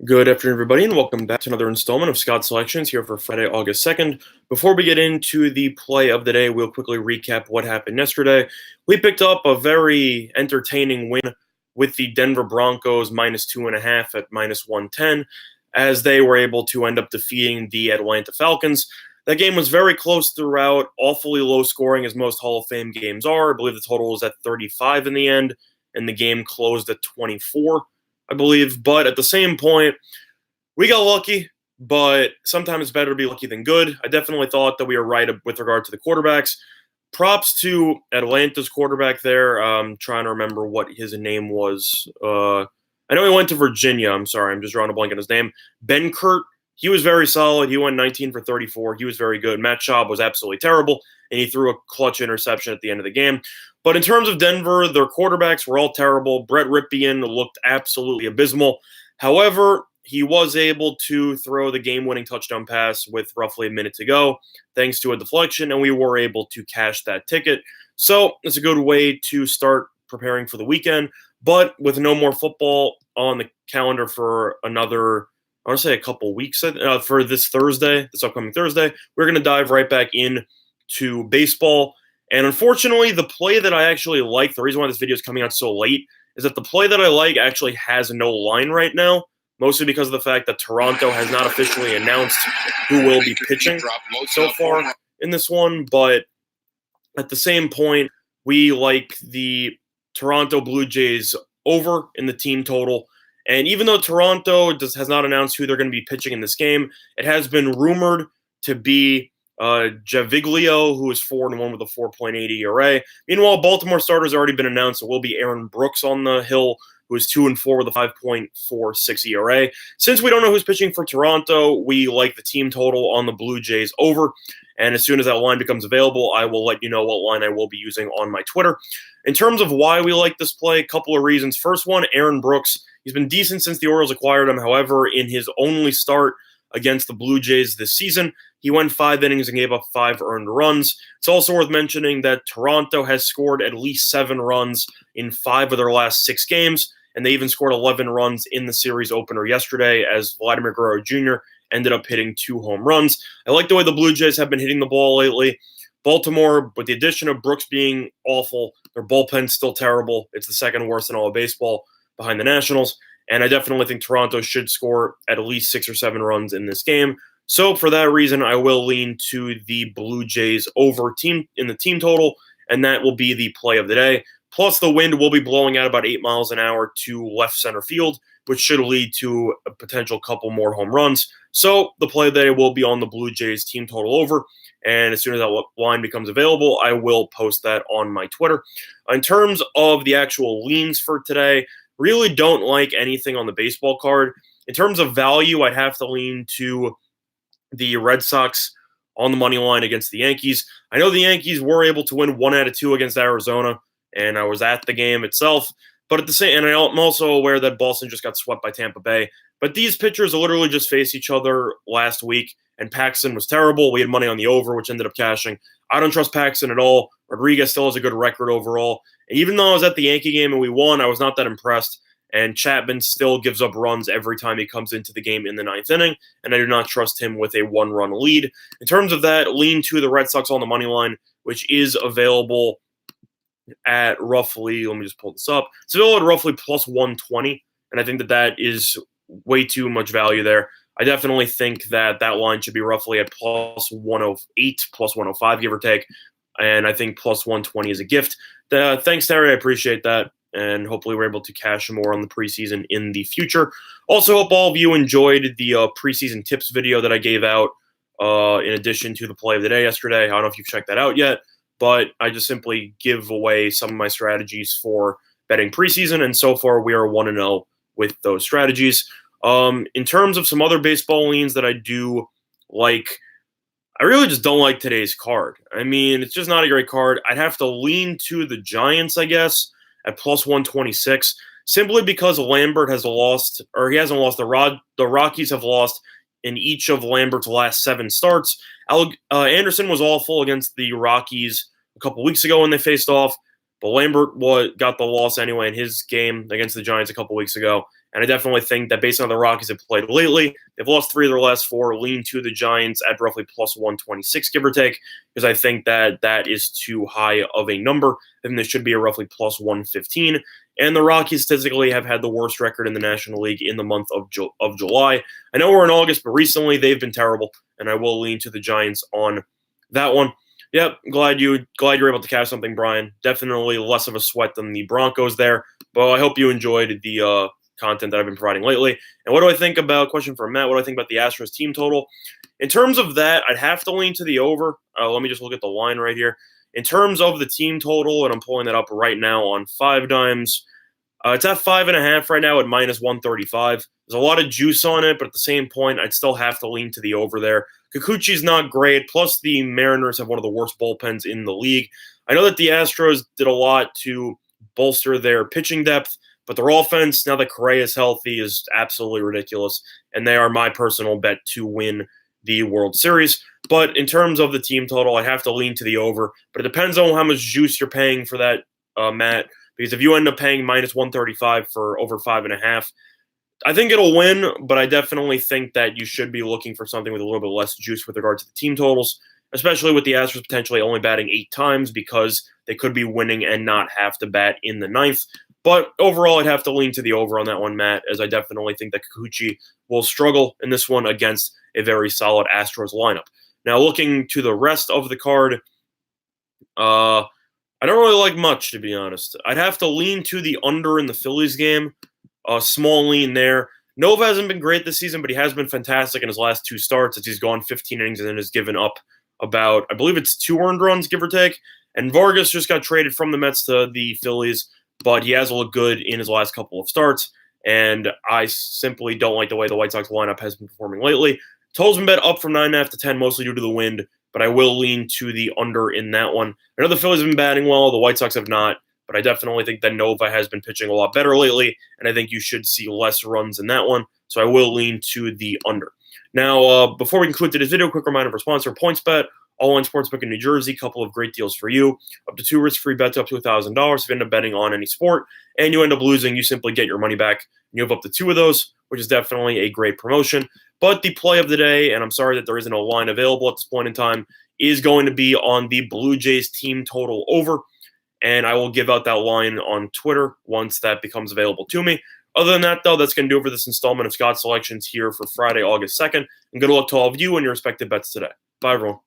Good afternoon, everybody, and welcome back to another installment of Scott Selections here for Friday, August 2nd. Before we get into the play of the day, we'll quickly recap what happened yesterday. We picked up a very entertaining win with the Denver Broncos minus 2.5 at minus 110, as they were able to end up defeating the Atlanta Falcons. That game was very close throughout, awfully low scoring as most Hall of Fame games are. I believe the total was at 35 in the end, and the game closed at 24. I believe, but at the same point, we got lucky, but sometimes it's better to be lucky than good. I definitely thought that we were right with regard to the quarterbacks. Props to Atlanta's quarterback there. I'm trying to remember what his name was. I know he went to Virginia. I'm sorry. I'm just drawing a blank on his name. Ben Kurt. He was very solid. He went 19 for 34. He was very good. Matt Schaub was absolutely terrible, and he threw a clutch interception at the end of the game. But in terms of Denver, their quarterbacks were all terrible. Brett Rypien looked absolutely abysmal. However, he was able to throw the game-winning touchdown pass with roughly a minute to go, thanks to a deflection, and we were able to cash that ticket. So it's a good way to start preparing for the weekend. But with no more football on the calendar for another, I want to say a couple weeks, for this upcoming Thursday, we're going to dive right back in to baseball. And unfortunately, the play that I actually like, the reason why this video is coming out so late, is that the play that I like actually has no line right now, mostly because of the fact that Toronto has not officially announced who will be pitching so far in this one. But at the same point, we like the Toronto Blue Jays over in the team total. And even though Toronto has not announced who they're going to be pitching in this game, it has been rumored to be Javiglio, who is 4-1 with a 4.80 ERA. Meanwhile, Baltimore starters already been announced. It will be Aaron Brooks on the hill, who is 2-4 with a 5.46 ERA. Since we don't know who's pitching for Toronto, we like the team total on the Blue Jays over. And as soon as that line becomes available, I will let you know what line I will be using on my Twitter. In terms of why we like this play, a couple of reasons. First one, Aaron Brooks. He's been decent since the Orioles acquired him. However, in his only start against the Blue Jays this season, he went 5 innings and gave up 5 earned runs. It's also worth mentioning that Toronto has scored at least 7 runs in 5 of their last 6 games, and they even scored 11 runs in the series opener yesterday as Vladimir Guerrero Jr. ended up hitting 2 home runs. I like the way the Blue Jays have been hitting the ball lately. Baltimore, with the addition of Brooks being awful, their bullpen's still terrible. It's the second worst in all of baseball behind the Nationals, and I definitely think Toronto should score at least 6 or 7 runs in this game. So for that reason, I will lean to the Blue Jays over team in the team total, and that will be the play of the day. Plus, the wind will be blowing at about 8 miles an hour to left center field, which should lead to a potential couple more home runs. So the play of the day will be on the Blue Jays team total over, and as soon as that line becomes available, I will post that on my Twitter. In terms of the actual leans for today, really don't like anything on the baseball card. In terms of value, I'd have to lean to the Red Sox on the money line against the Yankees. I know the Yankees were able to win 1 out of 2 against Arizona, and I was at the game itself. But at the same, and I'm also aware that Boston just got swept by Tampa Bay. But these pitchers literally just faced each other last week, and Paxton was terrible. We had money on the over, which ended up cashing. I don't trust Paxton at all. Rodriguez still has a good record overall. And even though I was at the Yankee game and we won, I was not that impressed. And Chapman still gives up runs every time he comes into the game in the 9th inning, and I do not trust him with a 1-run lead. In terms of that, lean to the Red Sox on the money line, which is available at roughly, let me just pull this up. It's available at roughly plus 120, and I think that that is way too much value there. I definitely think that that line should be roughly at plus 108, plus 105, give or take, and I think plus 120 is a gift. Thanks, Terry. I appreciate that. And hopefully we're able to cash more on the preseason in the future. Also, hope all of you enjoyed the preseason tips video that I gave out in addition to the play of the day yesterday. I don't know if you've checked that out yet, but I just simply give away some of my strategies for betting preseason, and so far we are 1-0 with those strategies. In terms of some other baseball leans that I do like, I really just don't like today's card. I mean, it's just not a great card. I'd have to lean to the Giants, I guess, at plus 126, simply because Lambert has lost, or he hasn't lost. The Rockies have lost in each of Lambert's last 7 starts. Anderson was awful against the Rockies a couple weeks ago when they faced off, But Lambert got the loss anyway in his game against the Giants a couple weeks ago. And I definitely think that based on the Rockies have played lately, they've lost 3 of their last 4, lean to the Giants at roughly plus 126, give or take, because I think that is too high of a number. I think this should be a roughly plus 115. And the Rockies statistically have had the worst record in the National League in the month of July. I know we're in August, but recently they've been terrible, and I will lean to the Giants on that one. Yep, glad you're able to catch something, Brian. Definitely less of a sweat than the Broncos there, but I hope you enjoyed the content that I've been providing lately. And what do I think about, question from Matt, what do I think about the Astros team total? In terms of that, I'd have to lean to the over. Let me just look at the line right here. In terms of the team total, and I'm pulling that up right now on 5 Dimes, it's at 5.5 right now at minus 135. There's a lot of juice on it, but at the same point, I'd still have to lean to the over there. Kikuchi's not great, plus the Mariners have one of the worst bullpens in the league. I know that the Astros did a lot to bolster their pitching depth, but their offense, now that Correa is healthy, is absolutely ridiculous, and they are my personal bet to win the World Series. But in terms of the team total, I have to lean to the over, but it depends on how much juice you're paying for that, Matt, because if you end up paying minus 135 for over 5.5, I think it'll win, but I definitely think that you should be looking for something with a little bit less juice with regard to the team totals, especially with the Astros potentially only batting 8 times because they could be winning and not have to bat in the 9th. But overall, I'd have to lean to the over on that one, Matt, as I definitely think that Kikuchi will struggle in this one against a very solid Astros lineup. Now, looking to the rest of the card, I don't really like much, to be honest. I'd have to lean to the under in the Phillies game. A small lean there. Nova hasn't been great this season, but he has been fantastic in his last 2 starts as he's gone 15 innings and then has given up about, I believe it's 2 earned runs, give or take. And Vargas just got traded from the Mets to the Phillies, but he has looked good in his last couple of starts. And I simply don't like the way the White Sox lineup has been performing lately. Total's been bet up from 9.5 to 10, mostly due to the wind, but I will lean to the under in that one. I know the Phillies have been batting well, the White Sox have not, but I definitely think that Nova has been pitching a lot better lately, and I think you should see less runs in that one, so I will lean to the under. Now, before we conclude today's video, quick reminder of our sponsor, PointsBet, online sportsbook in New Jersey, couple of great deals for you, up to 2 risk-free bets up to $1,000 if you end up betting on any sport, and you end up losing, you simply get your money back, and you have up to 2 of those, which is definitely a great promotion. But the play of the day, and I'm sorry that there isn't a line available at this point in time, is going to be on the Blue Jays team total over, and I will give out that line on Twitter once that becomes available to me. Other than that, though, that's going to do it for this installment of Scott Selections here for Friday, August 2nd. And good luck to all of you and your respective bets today. Bye, everyone.